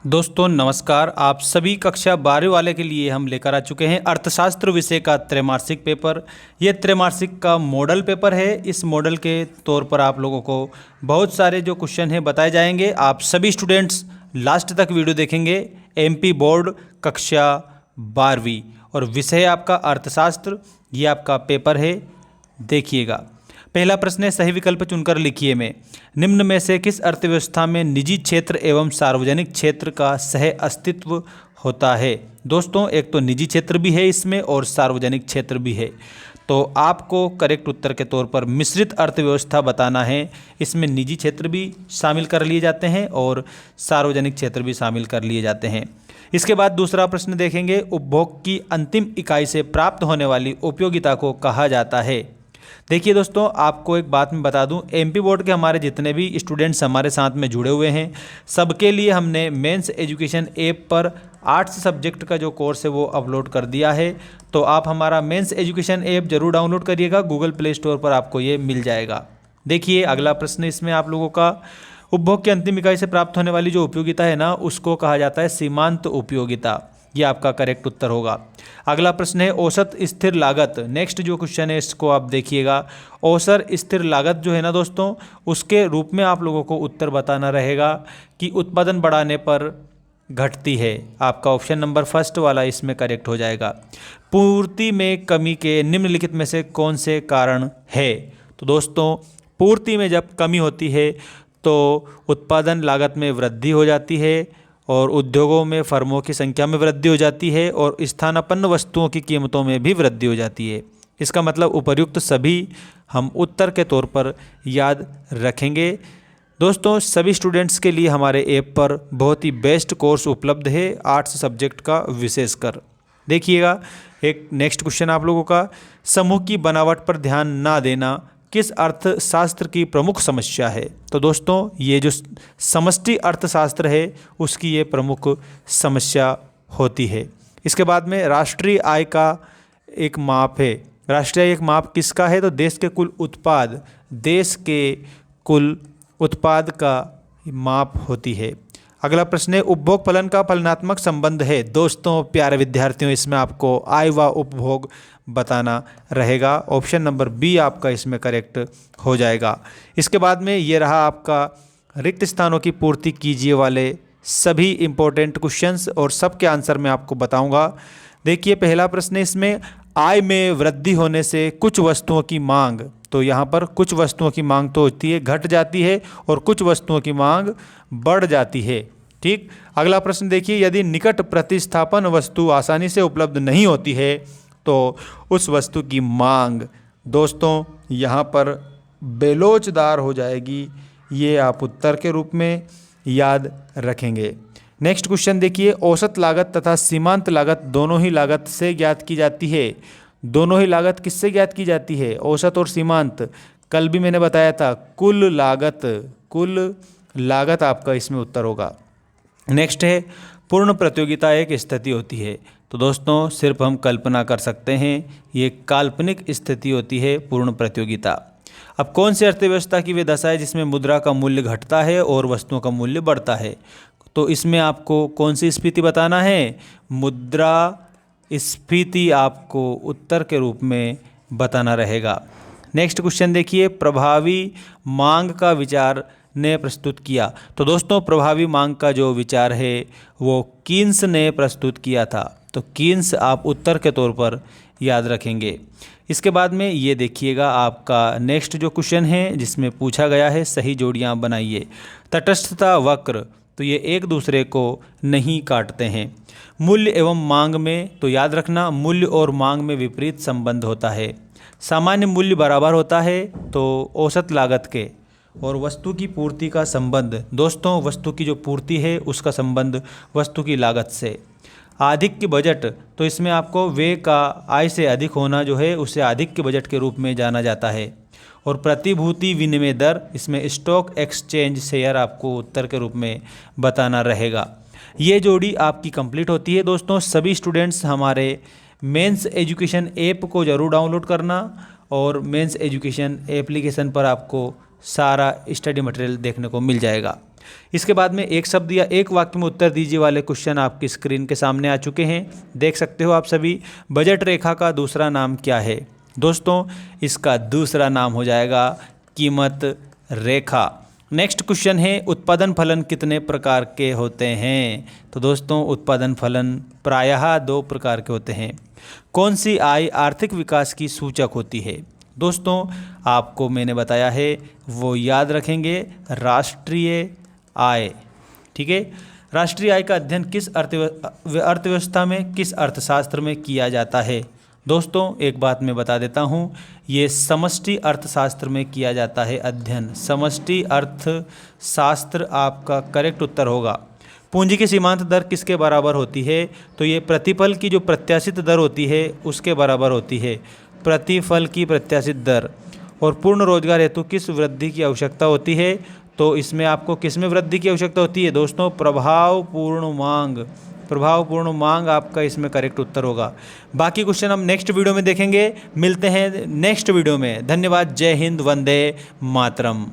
दोस्तों नमस्कार। आप सभी कक्षा 12 वाले के लिए हम लेकर आ चुके हैं अर्थशास्त्र विषय का त्रैमासिक पेपर। ये त्रैमासिक का मॉडल पेपर है। इस मॉडल के तौर पर आप लोगों को बहुत सारे जो क्वेश्चन हैं बताए जाएंगे। आप सभी स्टूडेंट्स लास्ट तक वीडियो देखेंगे। एमपी बोर्ड कक्षा 12वीं और विषय आपका अर्थशास्त्र, ये आपका पेपर है। देखिएगा, पहला प्रश्न है, सही विकल्प चुनकर लिखिए में निम्न में से किस अर्थव्यवस्था में निजी क्षेत्र एवं सार्वजनिक क्षेत्र का सह अस्तित्व होता है। दोस्तों, एक तो निजी क्षेत्र भी है इसमें और सार्वजनिक क्षेत्र भी है, तो आपको करेक्ट उत्तर के तौर पर मिश्रित अर्थव्यवस्था बताना है। इसमें निजी क्षेत्र भी शामिल कर लिए जाते हैं और सार्वजनिक क्षेत्र भी शामिल कर लिए जाते हैं। इसके बाद दूसरा प्रश्न देखेंगे, उपभोग की अंतिम इकाई से प्राप्त होने वाली उपयोगिता को कहा जाता है। देखिए दोस्तों, आपको एक बात मैं बता दूं, एमपी बोर्ड के हमारे जितने भी स्टूडेंट्स हमारे साथ में जुड़े हुए हैं, सबके लिए हमने मेंस एजुकेशन ऐप पर आर्ट्स सब्जेक्ट का जो कोर्स है वो अपलोड कर दिया है। तो आप हमारा मेंस एजुकेशन ऐप जरूर डाउनलोड करिएगा, गूगल प्ले स्टोर पर आपको ये मिल जाएगा। देखिए अगला प्रश्न इसमें आप लोगों का, उपभोग की अंतिम इकाई से प्राप्त होने वाली जो उपयोगिता है ना, उसको कहा जाता है सीमांत उपयोगिता। ये आपका करेक्ट उत्तर होगा। अगला प्रश्न है, औसत स्थिर लागत। नेक्स्ट जो क्वेश्चन है इसको आप देखिएगा। औसत स्थिर लागत जो है ना दोस्तों, उसके रूप में आप लोगों को उत्तर बताना रहेगा कि उत्पादन बढ़ाने पर घटती है। आपका ऑप्शन नंबर फर्स्ट वाला इसमें करेक्ट हो जाएगा। पूर्ति में कमी के निम्नलिखित में से कौन से कारण है। तो दोस्तों, पूर्ति में जब कमी होती है तो उत्पादन लागत में वृद्धि हो जाती है और उद्योगों में फर्मों की संख्या में वृद्धि हो जाती है और स्थानापन्न वस्तुओं की कीमतों में भी वृद्धि हो जाती है। इसका मतलब उपर्युक्त सभी हम उत्तर के तौर पर याद रखेंगे। दोस्तों, सभी स्टूडेंट्स के लिए हमारे ऐप पर बहुत ही बेस्ट कोर्स उपलब्ध है आर्ट्स सब्जेक्ट का विशेषकर। देखिएगा, एक नेक्स्ट क्वेश्चन आप लोगों का, समूह की बनावट पर ध्यान ना देना किस अर्थशास्त्र की प्रमुख समस्या है। तो दोस्तों, ये जो समष्टि अर्थशास्त्र है उसकी ये प्रमुख समस्या होती है। इसके बाद में राष्ट्रीय आय का एक माप है। राष्ट्रीय आय एक माप किसका है, तो देश के कुल उत्पाद का माप होती है। अगला प्रश्न है, उपभोग फलन का फलनात्मक संबंध है। दोस्तों प्यारे विद्यार्थियों, इसमें आपको आय व उपभोग बताना रहेगा। ऑप्शन नंबर बी आपका इसमें करेक्ट हो जाएगा। इसके बाद में ये रहा आपका रिक्त स्थानों की पूर्ति कीजिए वाले सभी इंपॉर्टेंट क्वेश्चंस और सबके आंसर मैं आपको बताऊंगा। देखिए, पहला प्रश्न है इसमें, आय में वृद्धि होने से कुछ वस्तुओं की मांग। तो यहाँ पर कुछ वस्तुओं की मांग तो होती है, घट जाती है, और कुछ वस्तुओं की मांग बढ़ जाती है। ठीक। अगला प्रश्न देखिए, यदि निकट प्रतिस्थापन वस्तु आसानी से उपलब्ध नहीं होती है तो उस वस्तु की मांग दोस्तों यहाँ पर बेलोचदार हो जाएगी। ये आप उत्तर के रूप में याद रखेंगे। नेक्स्ट क्वेश्चन देखिए, औसत लागत तथा सीमांत लागत दोनों ही लागत से ज्ञात की जाती है। दोनों ही लागत किससे ज्ञात की जाती है, औसत और सीमांत। कल भी मैंने बताया था, कुल लागत आपका इसमें उत्तर होगा। नेक्स्ट है, पूर्ण प्रतियोगिता एक स्थिति होती है। तो दोस्तों, सिर्फ हम कल्पना कर सकते हैं, ये काल्पनिक स्थिति होती है पूर्ण प्रतियोगिता। अब कौन सी अर्थव्यवस्था की वे दशा है जिसमें मुद्रा का मूल्य घटता है और वस्तुओं का मूल्य बढ़ता है। तो इसमें आपको कौन सी स्थिति बताना है, मुद्रा स्फीति आपको उत्तर के रूप में बताना रहेगा। नेक्स्ट क्वेश्चन देखिए, प्रभावी मांग का विचार ने प्रस्तुत किया। तो दोस्तों, प्रभावी मांग का जो विचार है वो कीन्स ने प्रस्तुत किया था। तो कीन्स आप उत्तर के तौर पर याद रखेंगे। इसके बाद में ये देखिएगा, आपका नेक्स्ट जो क्वेश्चन है जिसमें पूछा गया है, सही जोड़ियां बनाइए। तटस्थता वक्र, तो ये एक दूसरे को नहीं काटते हैं। मूल्य एवं मांग में, तो याद रखना, मूल्य और मांग में विपरीत संबंध होता है। सामान्य मूल्य बराबर होता है तो औसत लागत के, और वस्तु की पूर्ति का संबंध, दोस्तों वस्तु की जो पूर्ति है उसका संबंध वस्तु की लागत से। अधिक की बजट, तो इसमें आपको व्यय का आय से अधिक होना जो है उसे अधिक के बजट के रूप में जाना जाता है। और प्रतिभूति विनिमय दर, इसमें स्टॉक एक्सचेंज शेयर आपको उत्तर के रूप में बताना रहेगा। ये जोड़ी आपकी कंप्लीट होती है। दोस्तों, सभी स्टूडेंट्स हमारे मेंस एजुकेशन ऐप को ज़रूर डाउनलोड करना और मेंस एजुकेशन एप्लीकेशन पर आपको सारा स्टडी मटेरियल देखने को मिल जाएगा। इसके बाद में एक शब्द या एक वाक्य में उत्तर दीजिए वाले क्वेश्चन आपकी स्क्रीन के सामने आ चुके हैं। देख सकते हो आप सभी। बजट रेखा का दूसरा नाम क्या है? दोस्तों इसका दूसरा नाम हो जाएगा कीमत रेखा। नेक्स्ट क्वेश्चन है उत्पादन फलन कितने प्रकार के होते हैं? तो दोस्तों उत्पादन फलन प्रायः 2 प्रकार के होते हैं। कौन सी आय आर्थिक विकास की सूचक होती है? दोस्तों आपको मैंने बताया है वो याद रखेंगे, राष्ट्रीय आय। ठीक है, राष्ट्रीय आय का अध्ययन किस अर्थव्यवस्था में, किस अर्थशास्त्र में किया जाता है? दोस्तों एक बात मैं बता देता हूँ, ये समष्टि अर्थशास्त्र में किया जाता है अध्ययन। समष्टि अर्थशास्त्र आपका करेक्ट उत्तर होगा। पूंजी की सीमांत दर किसके बराबर होती है? तो ये प्रतिफल की जो प्रत्याशित दर होती है उसके बराबर होती है, प्रतिफल की प्रत्याशित दर। और पूर्ण रोजगार हेतु किस वृद्धि की आवश्यकता होती है? तो इसमें आपको किस में वृद्धि की आवश्यकता होती है? दोस्तों प्रभावपूर्ण मांग। प्रभावपूर्ण मांग आपका इसमें करेक्ट उत्तर होगा। बाकी क्वेश्चन हम नेक्स्ट वीडियो में देखेंगे। मिलते हैं नेक्स्ट वीडियो में। धन्यवाद। जय हिंद, वंदे मातरम।